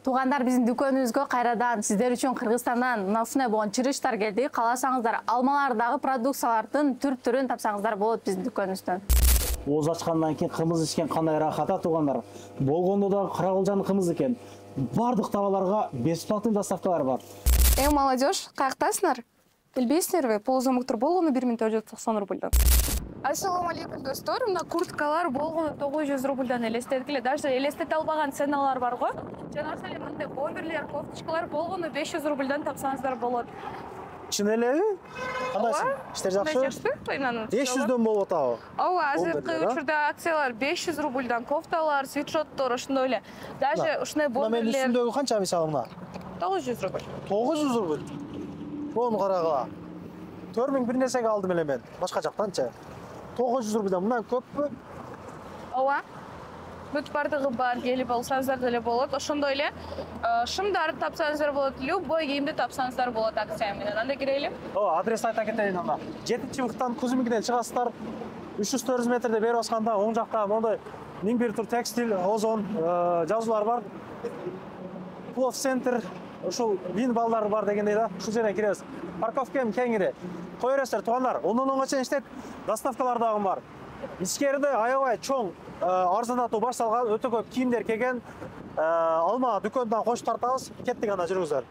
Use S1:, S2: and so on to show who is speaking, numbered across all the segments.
S1: Туугандар, биздин дүкөнүбүзгө кайрадан сиздер үчүн Кыргызстандан мына ушундай болгон чырыштар келди. Кааласаңыздар, алмалардагы продукциялардын түр-түрүн тапсаңыздар болот биздин дүкөнүбүздөн.
S2: Ооз ачкандан кийин кымыз ичкен кандай рахат а туугандар. Болгондо да Карагылжанын кымызы экен. Бардык табаларга бесплатный доставкалар бар.
S3: Молодежь, каяктасыңар? Билбейсиңерби? Полузамоктор болгону 1490 рубльдан. Ассаламу алейкум достор. Мына курткалар болгону 900 рубльдан элестеткиле. Даже элестете албаган ценалар бар го. Жана ошол мындай бомберлер, кофточкалар болгону 500 рубльдан тапсаңыздар болот.
S2: Чын элеби? Кандайсың? Иштер жакшы? 500дөн болуп атабы?
S3: Ооба, азыркы учурда акциялар 500 рубльдан кофталар, свитшоттор ошондой эле. Даже ушундай бомберлер.
S2: Мен үстүндөгү канча мисалы мына?
S3: 900 рубль.
S2: 900 рубль. Бону карагыла. 4000 бир нерсеге алдым эле мен. Башка жактанчы. 900 рубльдан мындан көппү?
S3: Ооба. Бүт бардыгы бар, келип алсаңыздар деле болот. Ошондой эле шымдарды тапсаңыздар болот, любой кийимди тапсаңыздар болот акция менен. Анда кирели.
S2: Адрес айта кетейин анда. 7-чыбыктан Кузмикиден чыгасыздар. 300-400 метрде бери басканда оң жакта мондой 1001 тур текстиль, озон жазуулар бар. Плов центр, ушул вин балдары бар дегендей да. Ушул жерден киребиз. Парковка эми кеңири. Кой бересиздер туугандар. Ондон онго чейин иштейт. Доставкалар дагы бар. Ичкериде аябай чоң арзандатуу башталган, өтө көп кийимдер келген. Алма дүкөндөн кошуп тартабыз. Кеттик анда жүрүңүздөр.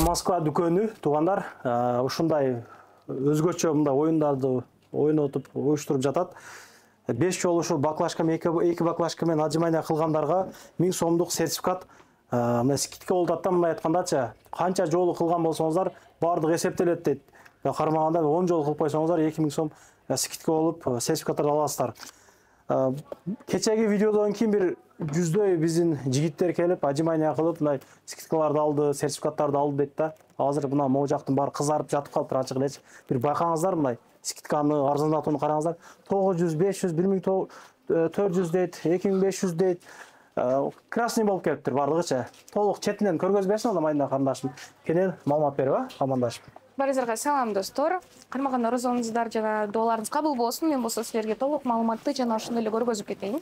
S2: Москва дүкөнү туугандар ушундай өзгөчө мындай оюндарды ойнотуп, уюштуруп жатат. 5 жолу ушул баклажка, 2 баклажка менен отжимание кылгандарга 1000 сомдук сертификат мына скидка болуп атат. Мындай айткандачы, канча жолу кылган болсоңуздар, бардыгы эсептелет дейт. Кармаганда 10 жолу кылып койсоңуздар 2000 сом скидка болуп сертификаттарды аласыздар. Кечеги видеодон кийин бир жүздөй биздин жигиттер келип, отжимание кылып, мындай скидкаларды алды, сертификаттарды алды дейт да. Азыр мына могу жактын баары кызарып жатып калыптыр, ачык элечи. Бир байкаңыздар мындай скидканы, арзандатууну караңыздар. 900, 500, 1400 дейт, 2500 дейт. Красный болуп келиптир бардыгычы. Толук четинен көргөзбөсүн анда майында карындашым. Кенен маалымат берип, амандашып.
S3: Барыңыздарга салам достор. Кармаган оразоңуздар жана дуаларыңыз кабыл болсун. Мен болсо силерге толук маалыматты жана ошондой эле көргөзүп кетейин.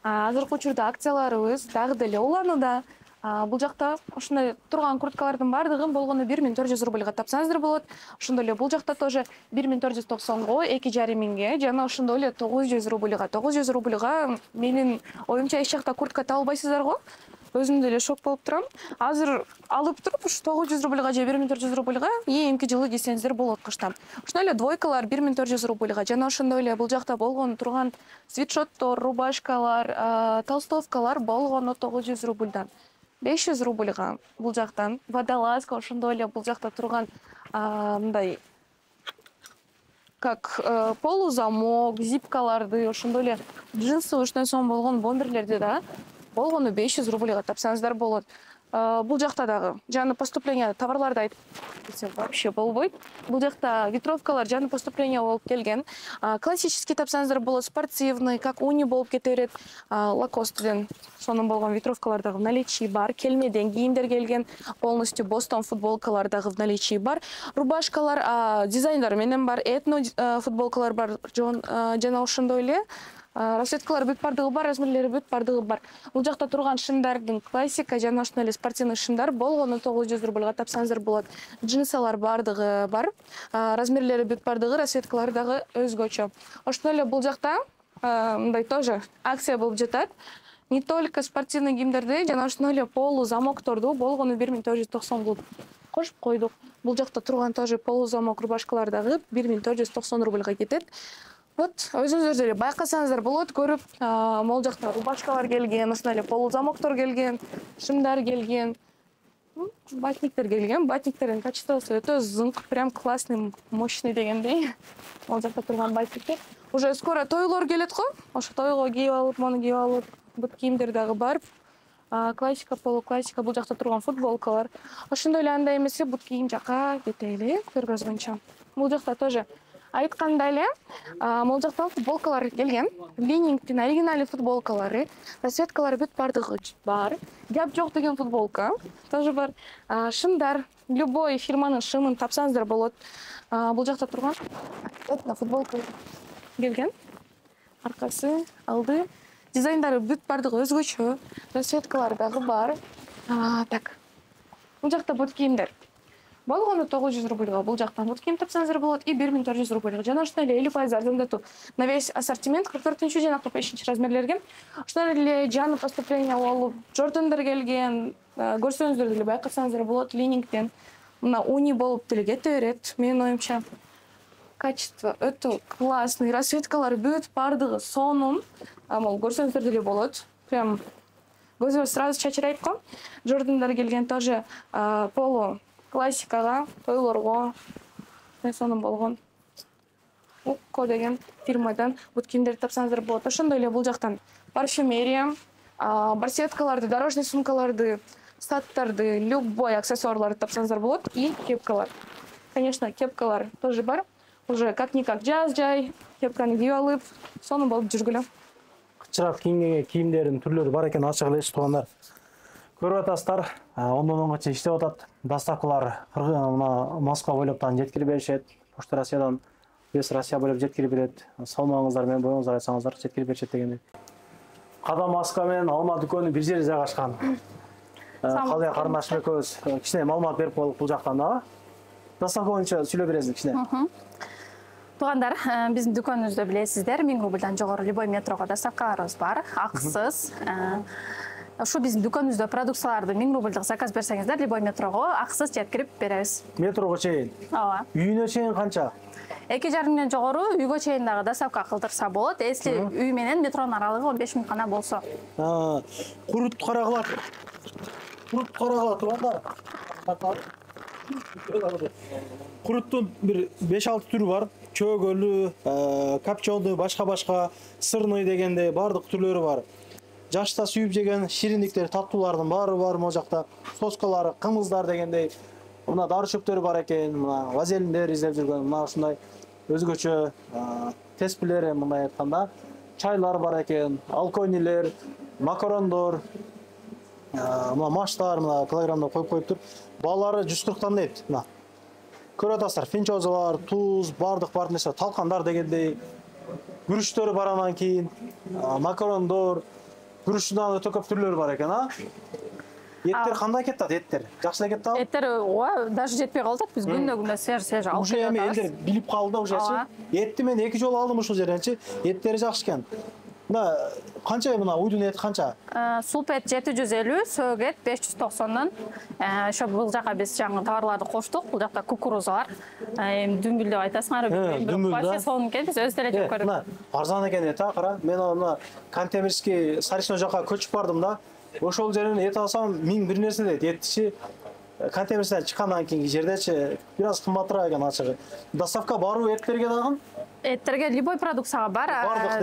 S3: Азыркы учурда акцияларыбыз дагы деле уланууда. Бул жакта ошондой турган курткалардын бардыгын болгону 1400 рубльга тапсаңыздар болот. Ошондой эле бул жакта тоже 1490го, 2500ге жана ошондой эле 900 рубльга. 900 рубльга менин оюмча эч жакта куртка таба албайсыздар го. Өзүм деле шок болуп турам. Азыр алып туруп ушу 900 рубльга же 1400 рубльга эмки жылы десеңиздер болот кышта. Ошондой эле двойкалар 1400 рубльга жана ошондой эле бул жакта болгон турган свитшоттор, рубашкалар, толстовкалар болгону 900 рубльдан. 500 рубльга бул жактан водолазка, ошондой эле бул жакта турган мындай как полузамок, зипкаларды, ошондой эле джинсы ушундай сом болгон бомберлерди да болгону 500 рубльга тапсаңыздар болот. Бул жакта дагы жаңы поступление товарларды айтып десем вообще болбойт. Бул жакта ветровкалар жаңы поступление болуп келген. Классический тапсаңыздар болот, спортивный, как уни болуп кете берет. Лакостеден сонун болгон ветровкалар дагы в наличии бар. Келмеден кийимдер келген. Полностью Бостон футболкалар дагы в наличии бар. Рубашкалар дизайндар менен бар. Этно футболкалар бар. Жана ошондой эле расцветкалар бүт бардыгы бар, размерлери бүт бардыгы бар. Бул жакта турган шымдардын классика жана ошондой эле спортивный шымдар болгону 900 рубльга тапсаңыздар болот. Джинсалар бардыгы бар. Размерлери бүт бардыгы, расцветкалары дагы өзгөчө. Ошондой эле бул жакта мындай тоже акция болуп жатат. Не только спортивный кийимдерди жана ошондой эле полузамокторду болгону 1490 кылып кошуп койдук. Бул жакта турган тоже полузамок рубашкалар дагы 1490 рубльга кетет. Вот, өзүңүздөр деле байкасаңыздар болот, көрүп, могул жакта рубашкалар келген, ошондой эле полузамоктор келген, шымдар келген, батниктер келген. Батниктердин качествосу өтө зыңк, прям классный, мощный дегендей. Могул жакта турган батниктер. Уже скоро тойлор келет го. Ошо тойго кийип алып, мону кийип алып, бут кийимдер дагы бар. Классика, полуклассика, бул жакта турган футболкалар. Ошондой эле анда эмесе бут кийим жака кетели, көргөзгөнчө. Бул жакта тоже айткандай эле, могул жактан футболкалар келген. Ленингтин оригинальный футболкалары, расцветкалары бүт бардыгы бар. Гап жок деген футболка тоже бар. Шымдар, любой фирманын шымын тапсаңыздар болот. Бул жакта турган этно футболка келген. Аркасы, алды Дизайндары бүт бардыгы өзгөчө. Расцветкалары дагы бар. Так. Бул жакта бут кийимдер. Болгону 900 рубльга бул жактан бут кийим тапсаңыздар болот и 1400 рубльга. Жана ушундай эле 50% арзандатуу. На весь ассортимент 44-нчү жана 45-нчи размерлерге. Ушундай эле жаңы поступление болуп, Jordan'дар келген. Көрсөңүздөр деле байкасаңыздар болот линингден. Мына уни болуп деле кете берет. Менин оюмча качество өтө классный. Расцветкалары бүт бардыгы сонун. Амал көрсөңүздөр деле болот. Прям көзгө сразу чачырайт го. Jordan'дар келген тоже полу классикага, тойлорго сонун болгон. Укко деген фирмадан бут кийимдерди тапсаңыздар болот. Ошондой эле бул жактан парфюмерия, барсеткаларды, дорожный сумкаларды, статтарды, любой аксессуарларды тапсаңыздар болот и кепкалар. Конечно, кепкалар тоже бар. Уже как-никак жаз жай, кепканы кийип алып, сонун болуп жүргүлө.
S2: Кычырап кийимдердин түрлөрү бар экен, ачык эле туугандар. Көрүп атасыздар, 10-дан чейин иштеп атат. Доставкалар мына Москва бойлоптан жеткирип беришет. Почта Россиядан весь Россия бойлоп жеткирип берет. Салмаңыздар менен боюңуздар айтсаңыздар жеткирип беришет дегендей. Кадам Москва менен Алма дүкөнү бир жерде жайгашкан. Калыя карындашым экөөбүз кичине маалымат берип коелук бул жактан да. Доставка боюнча сүйлөп бересиз кичине.
S1: Туугандар, биздин дүкөнүбүздө билесиздер, 1000 рубльдан жогору любой метрого доставкаларыбыз бар, акысыз. Ушу биздин дүкөнүбүздө продукцияларды 1000 рубльдык заказ берсеңиздер, любой метрого акысыз жеткирип беребиз.
S2: Метрого чейин.
S1: Ооба.
S2: Үйүнө чейин канча?
S1: 2,5 жогору үйгө чейин дагы доставка кылдырса болот. Если үй менен метронун аралыгы 15 мүнөт гана болсо.
S2: Курут карагыла. Курут карагыла туугандар. Куруттун бир 5-6 түрү бар. Чөгөлү, копченый, башка сырный дегендей бардык түрлөрү бар. Жашта сүйүп жеген шириндиктер, таттуулардын баары бар могу жакта. Соскалары, кымыздар дегендей. Мына дары чөптөрү бар экен, мына вазелиндер издеп жүргөн, мына ушундай өзгөчө теспилер, мындай айтканда, чайлар бар экен, алконийлер, макарондор, мына маштар, мына килограммда коюп тур. Баалары 140тан дейт, мына. Көрүп атасыздар, финчозалар, туз, бардык нерсе, талкандар дегендей, күрүчтөр бар анан кийин, макарондор, күрүчтүн өтө көп түрлөрү бар экен, Еттер кандай кетат, еттер? Жакшы эле кетти?
S1: Еттер даже жетпей калат, биз күндө свеж алып
S2: уже эми элдер билип калды да ужечи. Этти мен 2 жолу алдым ушул жерденчи. Еттери жакшы экен. Мына канча мына уйдун эти канча?
S1: Сулп эт 750, сөөк эт 590дон. Ошо бул жака биз жаңы товарларды коштук. Бул жакта кукурузалар. Эми дүмбүл деп айтасыңар. Вообще сонун экен, биз өз деле жеп көрдүк.
S2: Мына арзан экен эт, кара. Мен мына Кантемирский Сарычный жака көчүп бардым да. Ошол жерден эт алсам 1000 бир нерсе дейт. Эттичи Кантемирстен чыккандан кийинки жердечи бир аз кымбатыраак экен ачыгы. Доставка барбы эттерге дагы?
S1: Эттерге любой продукцияга бар.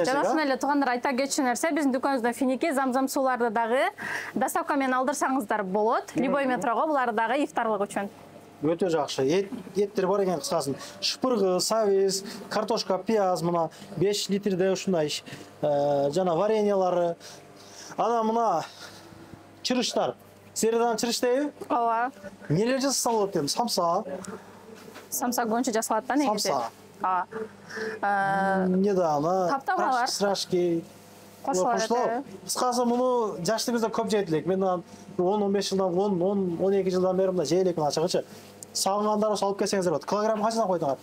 S1: Жанасын эле туугандар айта кетчү нерсе, биздин дүкөнүбүздө финики, замзам сууларды дагы доставка менен алдырсаңыздар болот. Любой метрого булар дагы ифтарлык үчүн.
S2: Өтө жакшы. Еттер бар экен кыскасын. Шпыргы, савис, картошка, пияз, мына 5 литрде ушундай жана вареньялары. Ана мына чырыштар. Середан чырыш дейби?
S1: Ооба.
S2: Нелер жасаса болот дейм? Самса.
S1: Самса көңчө жасалат да негизи.
S2: Самса.
S1: Ооба.
S2: Не да, ана
S1: таптамалар.
S2: Срашки.
S1: Кошулат.
S2: Кыскасы муну жаштыгыбызда көп жейт элек. Мен 10-15 жылдан 10-12 жылдан бери мына жей элекмин ачыгычы. Сагынгандар алып келсеңиздер болот. Килограмм канчадан койдуңар?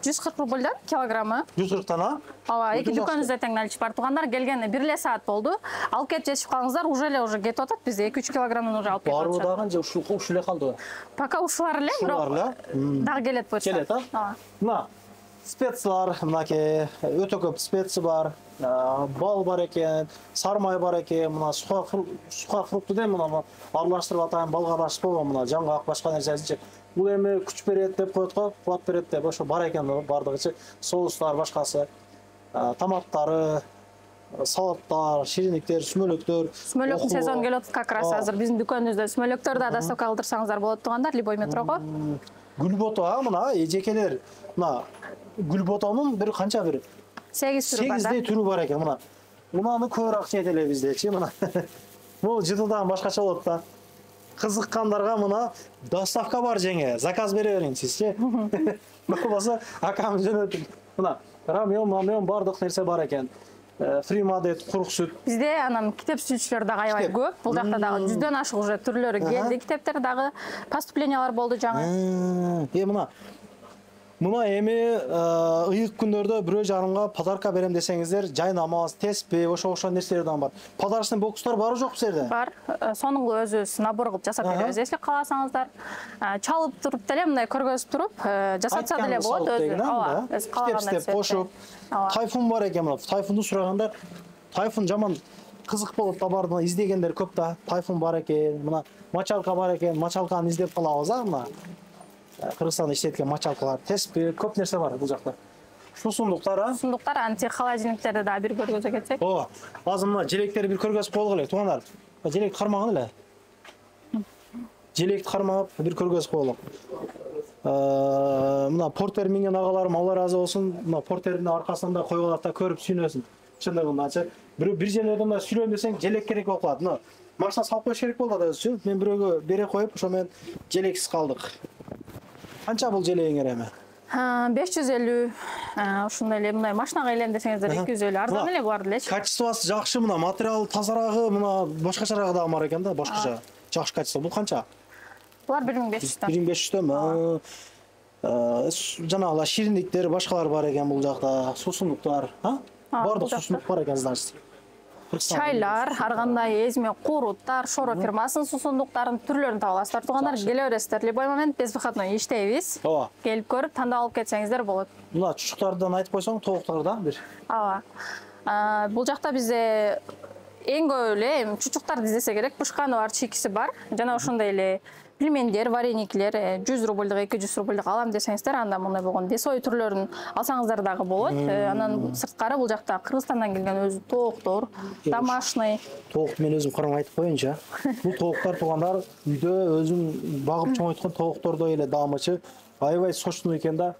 S1: 140 рубльдан килограммы.
S2: 140тан,
S1: Ооба, эки дүкөнүбүздө тең наличи бар. Туугандар келгени 1 саат болду. Алып келип жетишип калыңыздар, уже кетип атат. Бизде 2-3 килограммдан уже алып кетип атышат.
S2: Барбы дагы же ушул эле калды?
S1: Пока ушулар эле, бирок дагы келет буюрса.
S2: Келет,
S1: Ооба.
S2: Мына специялар, мынакей өтө көп специя бар. Бал бар экен, сармай бар экен, мына сука фрукты дейм, мына аралаштырып атайын, балга аралаштырып мына жаңгак башка нерсесинчи. Бул эми күч берет деп коет го, кубат берет деп, ошо бар экен бардыгычы. Соустар башкасы, томаттары, салаттар, шириниктер, сүмөлөктөр.
S1: Сүмөлөктүн сезону келип атат как раз азыр биздин дүкөнүбүздө сүмөлөктөр да доставка алдырсаңыздар болот туугандар, любой метрого.
S2: Гүлбото, мына эжекелер, мына гүлботонун бир канча бир
S1: 8 түрү бар да.
S2: 8 түрү бар экен, мына. Мунаны көбүрөөк жейт эле биздечи, мына. Бул жыдылдан башкача болот да. Кызыккандарга мына доставка бар жеңе, заказ бере бериң сизчи. Болбосо акам жөнөтүп. Мына рамион бардык нерсе бар экен. фримадет, курук сүт.
S1: Бизде анан китеп түзүүчүлөр дагы аябай көп. Бул жакта дагы 100дөн ашык уже түрлөрү келди. Китептер дагы поступлениялар болду жаңы.
S2: Мына эми ыйык күндөрдө бирөө жарымга подарка берем десеңиздер, жай намаз, теспи, ошо нерселер дагы бар. Подарочный бокстар барбы жокпу силерде?
S1: Бар. Сонун өзүбүз набор кылып жасап беребиз. Если кааласаңыздар, чалып туруп деле мындай көргөзүп туруп, жасатса деле болот өзү. Ооба, өз каалагандай
S2: кошуп. Тайфун бар экен, тайфунду сурагандар. Тайфун жаман кызык болуп да барды, издегендер көп да. Тайфун бар экен, мына мачалка бар экен, мачалканы издеп калабыз мына. Кыргызстанда иштеткен мачалкалар, теспи, көп нерсе бар бул жакта. Суусундуктар,
S1: Суусундуктар, антихолодильниктерди дагы бир көргөзө кетсек.
S2: Азыр мына желектерди бир көргөзүп коелук эле, туугандар. Желек кармаган эле. Желекти кармап бир көргөзүп коелук. Мына портер минген агаларым Алла разы болсун. Мына портердин аркасында коюп алат да көрүп сүйнөсүн. Чындыгындачы. Бир жерден мына сүйлөм десең желек керек болуп калат. Мына машина салып коюш керек болду да өзүчү. Мен бирөөгө бере коюп, ошо менен желексиз калдык. Канча бул желегиңер эми?
S1: 550, ушундай эле мындай машинага элем десеңиздер 250 арзан эле булар делечи.
S2: Качествосы жакшы, мына материал тазарагы, мына башкачарагы дагы бар экен да, башкача. Жакшы качество. Бул канча?
S1: Булар 1500
S2: 1500 жанагылар шириндиктер, башкалар бар экен бул жакта, суусундуктар, бардык суусундук бар экен, значит.
S1: Чайлар, ар кандай эзме куруттар, шоро фирмасынын суусундуктарын түрлөрүн таба аласыздар. Туугандар, келе бересиздер. Любой момент без выходной иштейбиз. Келип көрүп, тандап алып кетсеңиздер болот.
S2: Мына чучуктардан айтып койсоң, тоуктардан бир.
S1: Бул жакта бизде эң көп эле чучуктарды издесе керек. Пышканы бар, чийкиси бар. Жана ошондой эле пельмендер, варениклер 100 рубльдык, 200 рубльдык алам десеңиздер, анда мындай болгон десой түрлөрүн алсаңыздар дагы болот. Анан сырткары бул жакта Кыргызстандан келген өзү тооктор, домашний.
S2: Тоокт мен өзүм караңа айтып коеюнчу. Бул тооктар туугандар үйдө өзүм багып чоңойткон тооктордой эле даамычы. Аябай сочный экен да.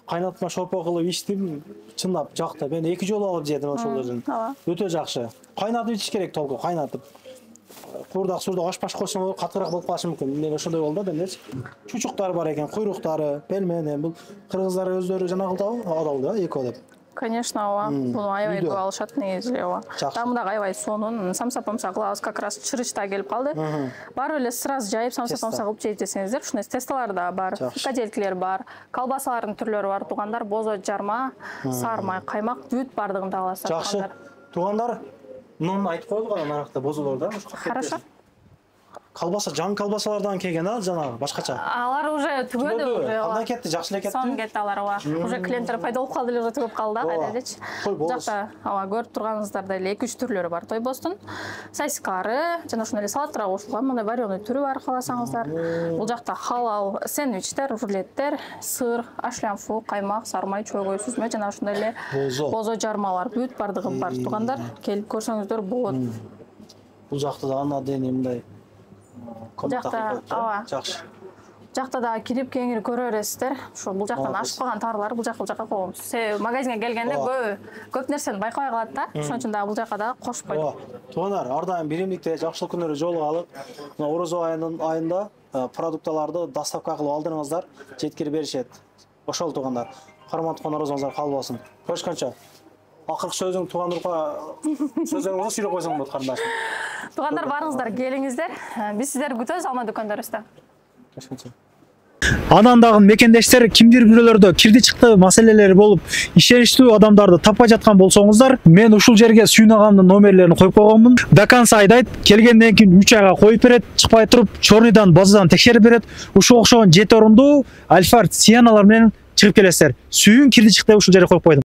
S2: Кайнатма шорпо кылып ичтим, чындап жакты. Мен 2 жолу алып жедим ошолордун. Өтө жакшы. Кайнатып ичиш керек толку, кайнатып. Курдак сурдак ашпаш койсоң катыраак болуп калышы мүмкүн. Мен ошондой болду да, эмнечи? Чучуктар бар экен, куйруктары, пельмени. Бул кыргыздар өздөрү жанагылдабы? Адал да, эко деп.
S1: Конечно, ооба. Буну аябай көп алышат негизи эле, ооба. Тамы дагы аябай сонун, самса-помса кылабыз, как раз чырыч да келип калды. Барып эле сразу жайып самса-помса кылып жейт десеңиздер, ушундай тесталар да бар, фрикаделькилер бар, колбасалардын түрлөрү бар, туугандар, бозо жарма, сармай, каймак, бүт бардыгын таба аласыздар.
S2: Жакшы. Туугандар, муну айтып коелук анан аракта бозолор да.
S1: Хорошо.
S2: Колбаса, жаңы колбасалардан келген жанагы башкача.
S1: Алар уже түгөдү уже.
S2: Кандай кетти, жакшы эле кетти.
S1: Сон кетти алар, ооба. Уже клиенттер пайда болуп калды эле, уже түгөп калды да, кайдачы. Жакта, ооба, көрүп турганыңыздардай эле 2-3 түрлөрү бар тойбостун. Сосискалары, жана ошондой эле салаттарга кошулган мындай вареный түрү бар кааласаңыздар. Бул жакта халал сэндвичтер, рулеттер, сыр, ашлянфу, каймак, сармай, чойгой сүзмө жана ошондой эле бозо жармалар, бүт бардыгы бар. Туугандар, келип көрсөңүздөр болот.
S2: Бул жакта да ана дени мындай
S1: жакта, ооба.
S2: Жакшы.
S1: Жакта да кирип кеңири көрө бересиздер. Ошо бул жактан ашып калган таарылар бул жака коебуз. Магазинге келгенде көп нерсени байкабай калат да. Ошон үчүн дагы бул жака да кошуп койдук.
S2: Туугандар, ар дайым биримдикте жакшылык күнүнө жолугалып, мына Орозо айында продукталарды доставка кылып алдырыңыздар, жеткирип беришет. Ошол туугандар. Кармандыкка орозоңуздар кабыл болсун. Көрүшкөнчө. Акыркы сөзүң туугандырга сөзүңүздү сүйлөп койсоң болот карындашым.
S1: Туугандар, барыңыздар, келиңиздер. Биз сиздерди күтөбүз Алма дүкөндөрүбүздө.
S2: Анан дагы мекендештер кимдир бирөөлөрдө кирди чыкты маселелери болуп, ишеништүү адамдарды таппай жаткан болсоңуздар, мен ушул жерге Сүйүнагамдын номерлерин коюп койгонмун. До конца айдайт, келгенден кийин 3 айга коюп берет, чыкпай туруп, чорныйдан, базадан текшерип берет. Ушул окшогон 7 орунду Альфард Сианалар менен чыгып келесиздер. Сүйүн кирди чыкты ушул жерге коюп койдум.